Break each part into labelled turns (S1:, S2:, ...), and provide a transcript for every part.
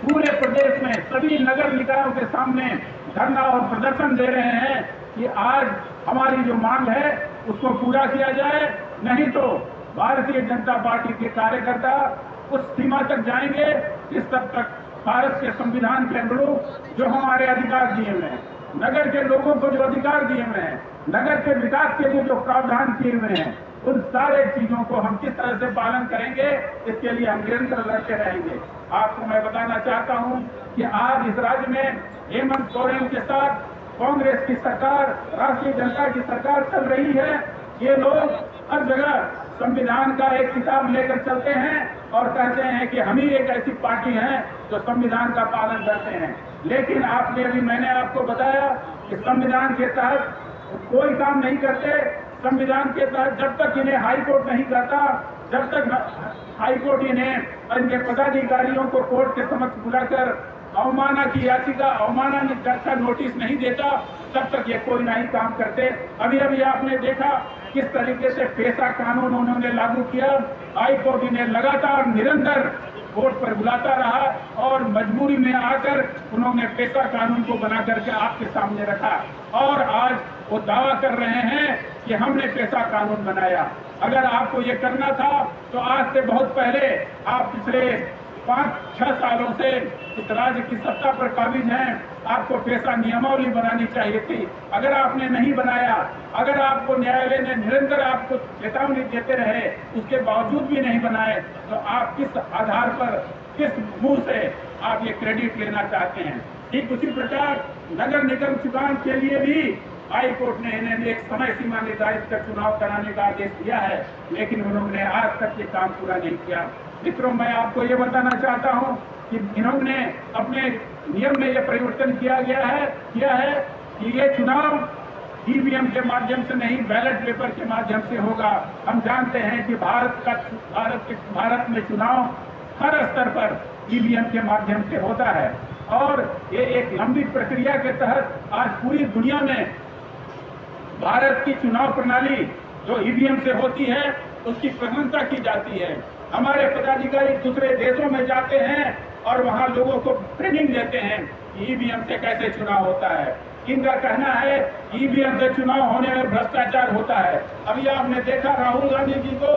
S1: पूरे प्रदेश में सभी नगर निकायों के सामने धरना और प्रदर्शन दे रहे हैं कि आज हमारी जो मांग है उसको पूरा किया जाए, नहीं तो भारतीय जनता पार्टी के कार्यकर्ता उस सीमा तक जाएंगे जिस तक भारत के संविधान के अनुरूप जो हमारे अधिकार दिए हुए हैं, नगर के लोगों को जो अधिकार दिए हुए हैं, नगर के विकास के लिए जो प्रावधान किए हुए हैं, उन सारे चीजों को हम किस तरह से पालन करेंगे, इसके लिए हम निरंतर लड़ते रहेंगे। आपको मैं बताना चाहता हूं कि आज इस राज्य में हेमंत सोरेन के साथ कांग्रेस की सरकार, राष्ट्रीय जनता की सरकार चल रही है। ये लोग हर जगह संविधान का एक किताब लेकर चलते हैं और कहते हैं कि हम ही एक ऐसी पार्टी है जो संविधान का पालन करते हैं। लेकिन मैंने आपको बताया कि संविधान के तहत कोई काम नहीं करते। संविधान के तहत जब तक इन्हें हाईकोर्ट नहीं कहता, जब तक हाईकोर्ट इन्हें इनके पदाधिकारियों को कोर्ट के समक्ष बुलाकर अवमानना की याचिका, अवमानना का नोटिस नहीं देता, तब तक ये कोई नहीं काम करते। अभी अभी आपने देखा किस तरीके से पेशा कानून उन्होंने लागू किया। हाईकोर्ट इन्हें लगातार निरंतर कोर्ट पर बुलाता रहा और मजबूरी में आकर उन्होंने पेशा कानून को बना करके आपके सामने रखा और आज वो दावा कर रहे हैं कि हमने पेशा कानून बनाया। अगर आपको ये करना था तो आज से बहुत पहले आप पिछले 5-6 सालों से इस राज्य की सत्ता पर काबिज हैं, आपको पेशा नियमावली बनानी चाहिए थी। अगर आपने नहीं बनाया, अगर आपको न्यायालय ने निरंतर आपको चेतावनी देते रहे, उसके बावजूद भी नहीं बनाए, तो आप किस आधार पर, किस मुंह से आप ये क्रेडिट लेना चाहते हैं? ठीक उसी प्रकार नगर निगम चुनाव के लिए भी हाई कोर्ट ने इन्हें एक समय सीमा निर्धारित कर चुनाव कराने का आदेश दिया है, लेकिन उन्होंने आज तक ये काम पूरा नहीं किया। मित्रों, मैं आपको ये बताना चाहता हूं कि इन्होंने अपने नियम में ये परिवर्तन किया है कि ये चुनाव ईवीएम के माध्यम से नहीं, बैलेट पेपर के माध्यम से होगा। हम जानते हैं कि भारत में चुनाव हर स्तर पर ईवीएम के माध्यम से होता है और ये एक लंबी प्रक्रिया के तहत आज पूरी दुनिया में भारत की चुनाव प्रणाली जो ईवीएम से होती है उसकी प्रशंसा की जाती है। हमारे पदाधिकारी दूसरे देशों में जाते हैं और वहां लोगों को ट्रेनिंग देते हैं कि ईवीएम से कैसे चुनाव होता है। इनका कहना है ईवीएम से चुनाव होने में भ्रष्टाचार होता है। अभी आपने देखा राहुल गांधी जी को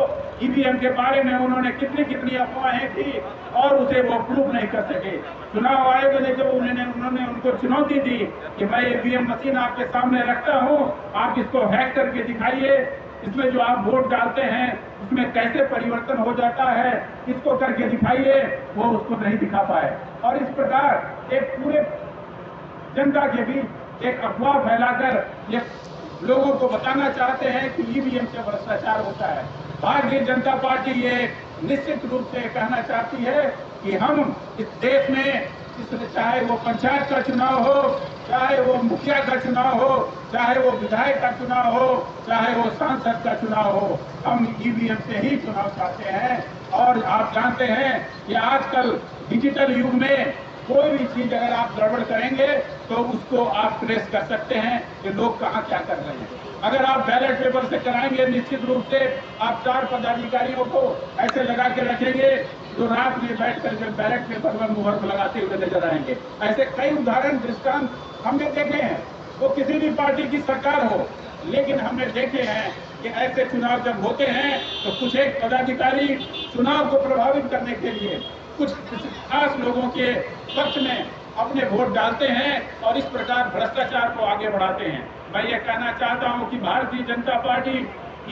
S1: ईवीएम के बारे में उन्होंने कितनी अफवाहें थी और उसे वो प्रूफ नहीं कर सके। चुनाव आयोग ने जब उन्होंने उनको चुनौती दी कि मैं ईवीएम मशीन आपके सामने रखता हूं, आप इसको हैक करके दिखाइए, इसमें जो आप वोट डालते हैं उसमें कैसे परिवर्तन हो जाता है, इसको करके दिखाइए, वो उसको नहीं दिखा पाए। और इस प्रकार एक पूरे जनता के बीच एक अफवाह फैलाकर ये लोगों को बताना चाहते हैं कि ईवीएम से भ्रष्टाचार होता है। भारतीय जनता पार्टी ये निश्चित रूप से कहना चाहती है कि हम इस देश में चाहे वो पंचायत का चुनाव हो, चाहे वो मुखिया का चुनाव हो, चाहे वो विधायक का चुनाव हो, चाहे वो सांसद का चुनाव हो, हम ईवीएम से ही चुनाव चाहते हैं। और आप जानते हैं कि आजकल डिजिटल युग में कोई भी चीज अगर आप गड़बड़ करेंगे तो उसको आप ट्रेस कर सकते हैं कि लोग कहाँ क्या कर रहे हैं। अगर आप बैलेट पेपर से कराएंगे, निश्चित रूप से आप 4 पदाधिकारियों को ऐसे लगा के रखेंगे जो रात में बैठ करके बैलेट पेपर में मुहर लगाते हुए नजर आएंगे। ऐसे कई उदाहरण दृष्टांत हमने देखे हैं। वो किसी भी पार्टी की सरकार हो, लेकिन हमने देखे हैं कि ऐसे चुनाव जब होते हैं तो कुछ एक पदाधिकारी चुनाव को प्रभावित करने के लिए कुछ खास लोगों के पक्ष में अपने वोट डालते हैं और इस प्रकार भ्रष्टाचार को आगे बढ़ाते हैं। मैं ये कहना चाहता हूं कि भारतीय जनता पार्टी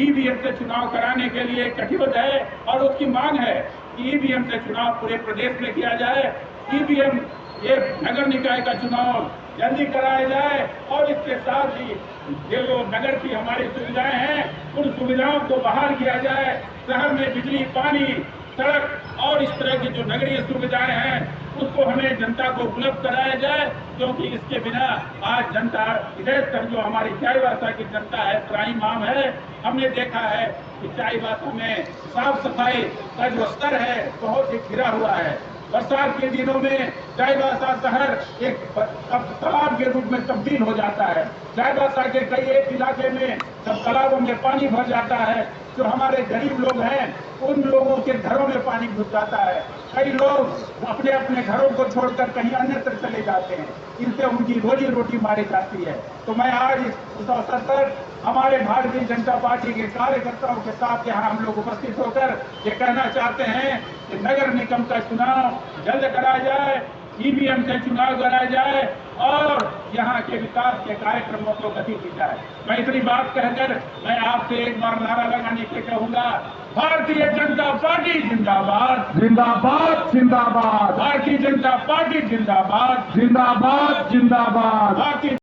S1: ईवीएम से चुनाव कराने के लिए कटिबद्ध है और उसकी मांग है कि ईवीएम से चुनाव पूरे प्रदेश में किया जाए। ईवीएम ये नगर निकाय का चुनाव जल्दी कराया जाए और इसके साथ ही जो नगर की हमारी सुविधाएं हैं उन सुविधाओं को बहाल किया जाए। शहर में बिजली, पानी, सड़क और इस तरह की जो नगरीय सुविधाएं हैं उसको हमें जनता को उपलब्ध कराया जाए, क्योंकि इसके बिना आज जनता, विशेषकर जो हमारी चाईबासा की जनता है, त्राहिमाम है। हमने देखा है कि चाईबासा में साफ सफाई का जो स्तर है बहुत ही गिरा हुआ है। बरसात के दिनों में चाईबासा शहर एक तालाब के रूप में तब्दील हो जाता है। चाईबासा के कई एक इलाके में जब तालाबों में पानी भर जाता है जो हमारे गरीब लोग हैं उन लोगों के घरों में पानी घुस जाता है। कई लोग अपने अपने घरों को छोड़कर कहीं अन्यत्र चले जाते हैं, इनसे उनकी रोजी रोटी मारी जाती है। तो मैं आज इस अवसर पर हमारे भारतीय जनता पार्टी के कार्यकर्ताओं के साथ यहाँ हम लोग उपस्थित होकर ये कहना चाहते हैं कि नगर निगम का चुनाव जल्द कराया जाए, ईवीएम से चुनाव कराया जाए और यहाँ के विकास के कार्यक्रमों को गति दी जाए। मैं इतनी बात कहकर मैं आपसे एक बार नारा लगाने के कहूंगा, भारतीय जनता पार्टी जिंदाबाद,
S2: जिंदाबाद जिंदाबाद,
S1: भारतीय जनता पार्टी जिंदाबाद,
S2: जिंदाबाद जिंदाबाद।
S1: भारतीय